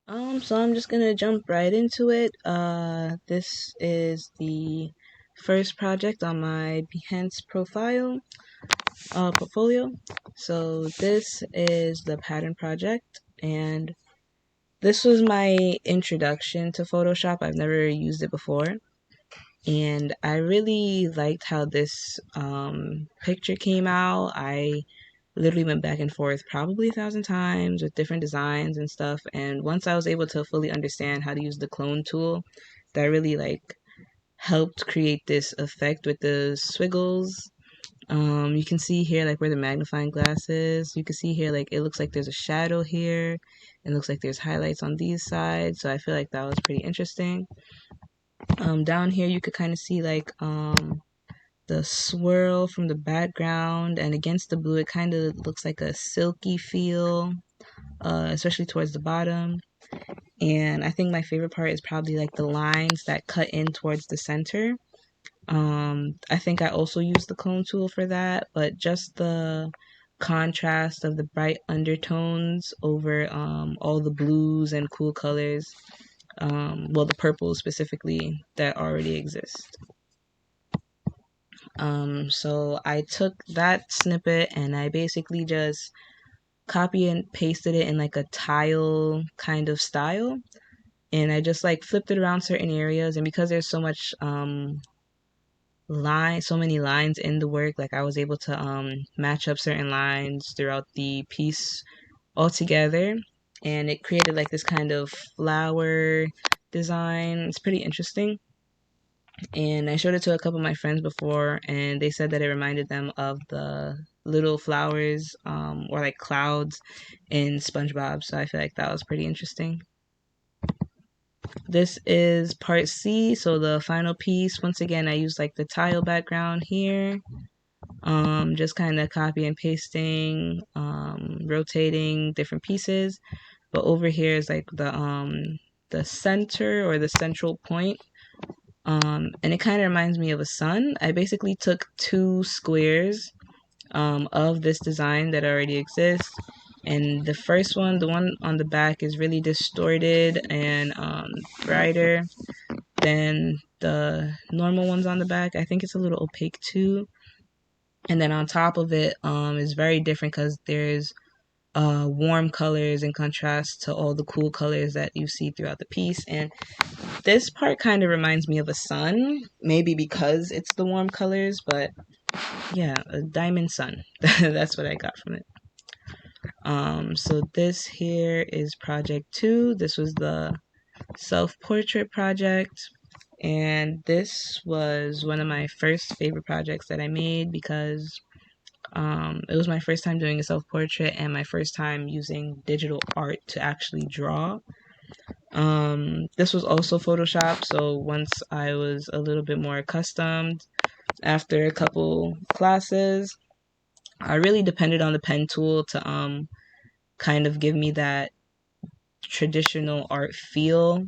So I'm just gonna jump right into it. This is the first project on my Behance portfolio. So this is the pattern project, and this was my introduction to Photoshop. I've never used it before, and I really liked how this picture came out. I literally went back and forth probably 1,000 times with different designs and stuff. And once I was able to fully understand how to use the clone tool, that really helped create this effect with the squiggles. You can see here like where the magnifying glass is. You can see here like it looks like there's a shadow here. It looks like there's highlights on these sides. So I feel like that was pretty interesting. Down here you could kind of see the swirl from the background, and against the blue it kind of looks like a silky feel, especially towards the bottom. And I think my favorite part is probably like the lines that cut in towards the center. I think I also use the clone tool for that, but just the contrast of the bright undertones over all the blues and cool colors, well, the purples specifically that already exist. So I took that snippet and I basically just copy and pasted it in like a tile kind of style. And I just like flipped it around certain areas. And because there's so much so many lines in the work, like I was able to match up certain lines throughout the piece altogether. And it created like this kind of flower design. It's pretty interesting. And I showed it to a couple of my friends before, and they said that it reminded them of the little flowers or like clouds in SpongeBob. So I feel like that was pretty interesting. This is part C, so the final piece. Once again, I used like the tile background here. Just kind of copy and pasting, rotating different pieces. But over here is like the center or the central point. And it kind of reminds me of a sun. I basically took two squares of this design that already exists. And the first one, the one on the back, is really distorted and brighter than the normal ones on the back. I think it's a little opaque too. And then on top of it is very different because there's warm colors in contrast to all the cool colors that you see throughout the piece. And this part kind of reminds me of a sun, maybe because it's the warm colors, but yeah, a diamond sun. That's what I got from it. So this here is project 2. This was the self-portrait project, and this was one of my first favorite projects that I made because it was my first time doing a self-portrait and my first time using digital art to actually draw. This was also Photoshop, so once I was a little bit more accustomed after a couple classes, I really depended on the pen tool to kind of give me that traditional art feel.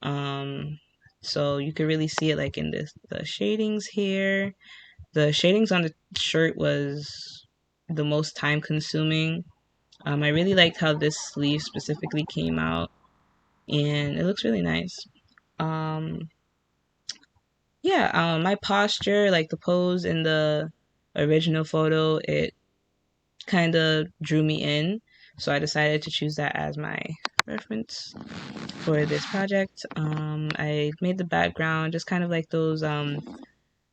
Um, so you could really see it like in the shadings here. The shadings on the shirt was the most time consuming. I really liked how this sleeve specifically came out, and it looks really nice. Um, yeah, my posture, like the pose in the original photo, it kind of drew me in. So I decided to choose that as my reference for this project. I made the background just kind of like those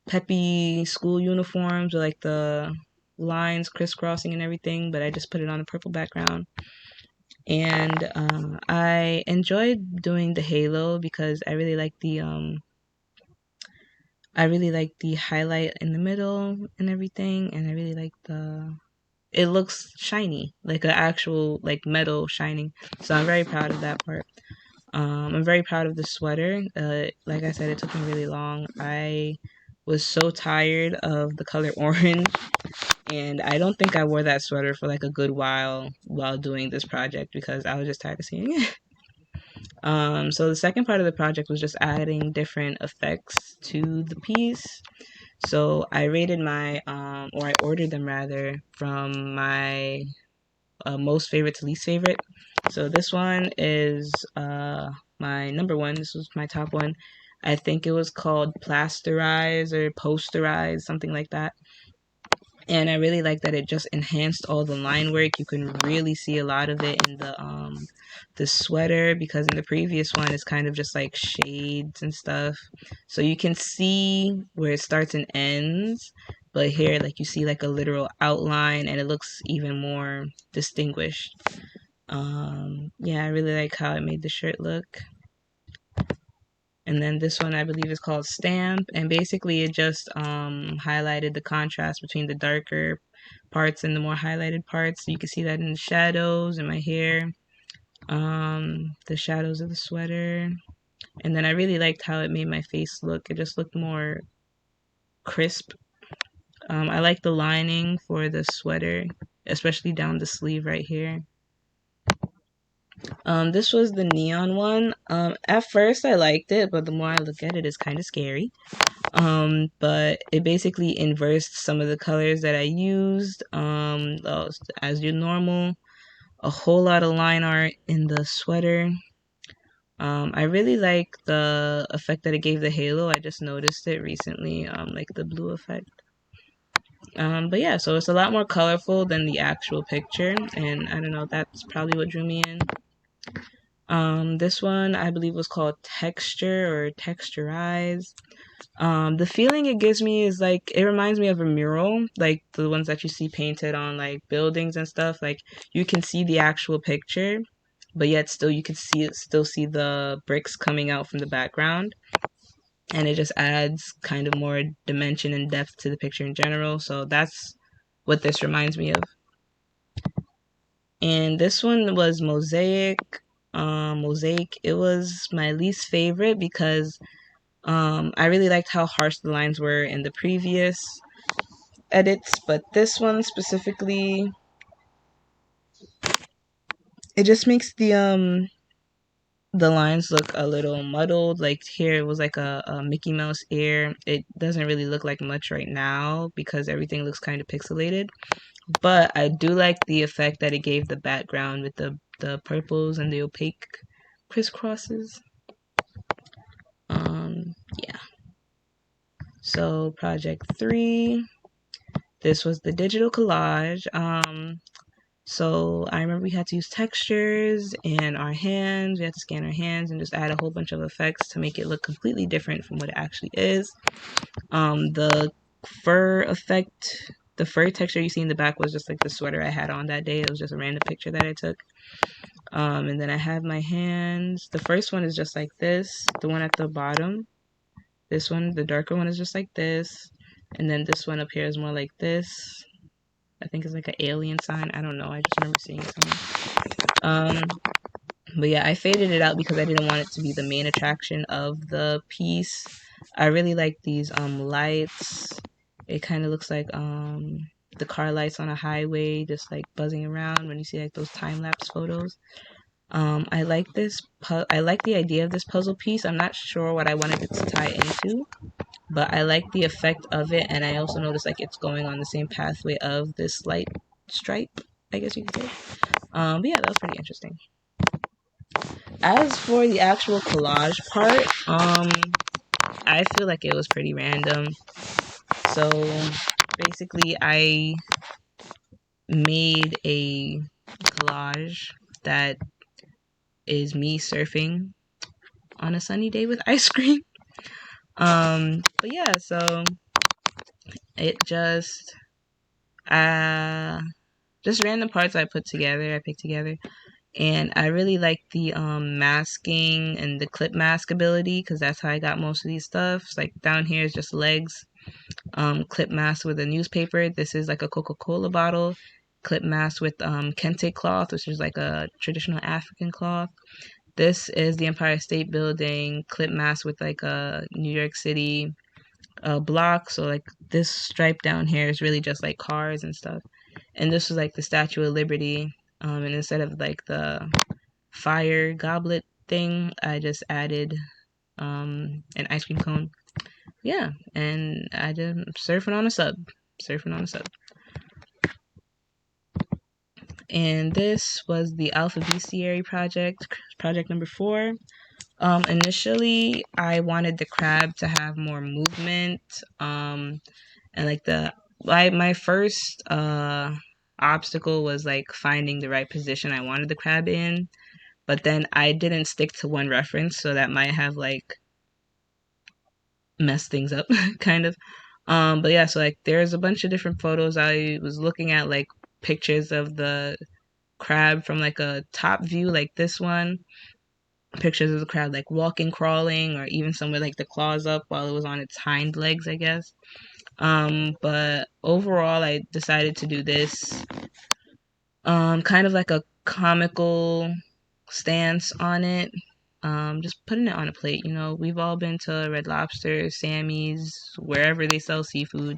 peppy school uniforms with like the lines crisscrossing and everything, but I just put it on a purple background. And I enjoyed doing the halo because I really like the highlight in the middle and everything, and I really like it looks shiny, like an actual like metal shining. So I'm very proud of that part. I'm very proud of the sweater. Like I said, it took me really long. I was so tired of the color orange, and I don't think I wore that sweater for like a good while doing this project because I was just tired of seeing it. So the second part of the project was just adding different effects to the piece. So I rated or I ordered them rather from my most favorite to least favorite. So this one is my number one. This was my top one. I think it was called Plasterize or Posterize, something like that. And I really like that it just enhanced all the line work. You can really see a lot of it in the sweater, because in the previous one it's kind of just like shades and stuff. So you can see where it starts and ends, but here like you see like a literal outline and it looks even more distinguished. Yeah, I really like how it made the shirt look. And then this one I believe is called Stamp, and basically it just highlighted the contrast between the darker parts and the more highlighted parts. So you can see that in the shadows in my hair, the shadows of the sweater. And then I really liked how it made my face look. It just looked more crisp. I like the lining for the sweater, especially down the sleeve right here. This was the neon one. At first I liked it, but the more I look at it, it's kind of scary. But it basically inversed some of the colors that I used. As your normal, a whole lot of line art in the sweater. I really like the effect that it gave the halo. I just noticed it recently, like the blue effect. But yeah, so it's a lot more colorful than the actual picture, and I don't know, that's probably what drew me in. This one I believe was called Texture or Texturize. The feeling it gives me is like, it reminds me of a mural, like the ones that you see painted on like buildings and stuff. Like you can see the actual picture, but yet still you can still see the bricks coming out from the background. And it just adds kind of more dimension and depth to the picture in general. So that's what this reminds me of. And this one was Mosaic. Mosaic, it was my least favorite because I really liked how harsh the lines were in the previous edits, but this one specifically, it just makes the lines look a little muddled. Like here it was like a Mickey Mouse ear. It doesn't really look like much right now because everything looks kind of pixelated. But I do like the effect that it gave the background with the purples and the opaque crisscrosses. Yeah. So project 3, this was the digital collage. So I remember we had to use textures and our hands. We had to scan our hands and just add a whole bunch of effects to make it look completely different from what it actually is. The fur effect, the fur texture you see in the back was just like the sweater I had on that day. It was just a random picture that I took. And then I have my hands. The first one is just like this. The one at the bottom, this one, the darker one, is just like this. And then this one up here is more like this. I think it's like an alien sign. I don't know. I just remember seeing it somewhere. But yeah, I faded it out because I didn't want it to be the main attraction of the piece. I really like these lights. It kind of looks like the car lights on a highway just like buzzing around when you see like those time-lapse photos. I like this. I like the idea of this puzzle piece. I'm not sure what I wanted it to tie into, but I like the effect of it, and I also noticed like it's going on the same pathway of this light stripe, I guess you could say. But yeah, that was pretty interesting. As for the actual collage part, I feel like it was pretty random. So basically, I made a collage that is me surfing on a sunny day with ice cream. But yeah, so it just random parts I picked together, and I really like the masking and the clip mask ability, because that's how I got most of these stuffs. Like down here is just legs, clip mask with a newspaper. This is like a Coca-Cola bottle. Clip mask with kente cloth, which is like a traditional African cloth. This is the Empire State Building. Clip mask with like a New York City block. So like this stripe down here is really just like cars and stuff. And this was like the Statue of Liberty. And instead of like the fire goblet thing, I just added an ice cream cone. Yeah, and I did surfing on a sub. And this was the Alpha Bestiary project, project number 4. Initially, I wanted the crab to have more movement, and like my first obstacle was like finding the right position I wanted the crab in, but then I didn't stick to one reference, so that might have like messed things up, kind of. But yeah, so like there's a bunch of different photos. I was looking at like pictures of the crab from like a top view, like this one. Pictures of the crab like walking, crawling, or even some with like the claws up while it was on its hind legs, I guess. But overall, I decided to do this kind of like a comical stance on it. Just putting it on a plate. You know, we've all been to Red Lobster, Sammy's, wherever they sell seafood,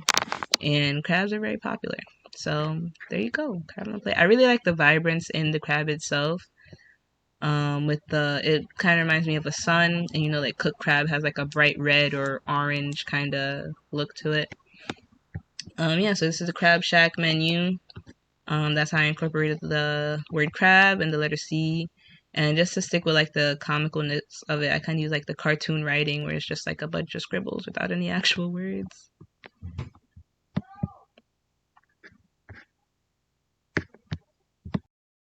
and crabs are very popular. So there you go, crab on a plate. I really like the vibrance in the crab itself. With it kind of reminds me of a sun, and you know, like cooked crab has like a bright red or orange kind of look to it. Yeah, so this is the Crab Shack menu. That's how I incorporated the word crab and the letter C. And just to stick with like the comicalness of it, I kind of use like the cartoon writing where it's just like a bunch of scribbles without any actual words.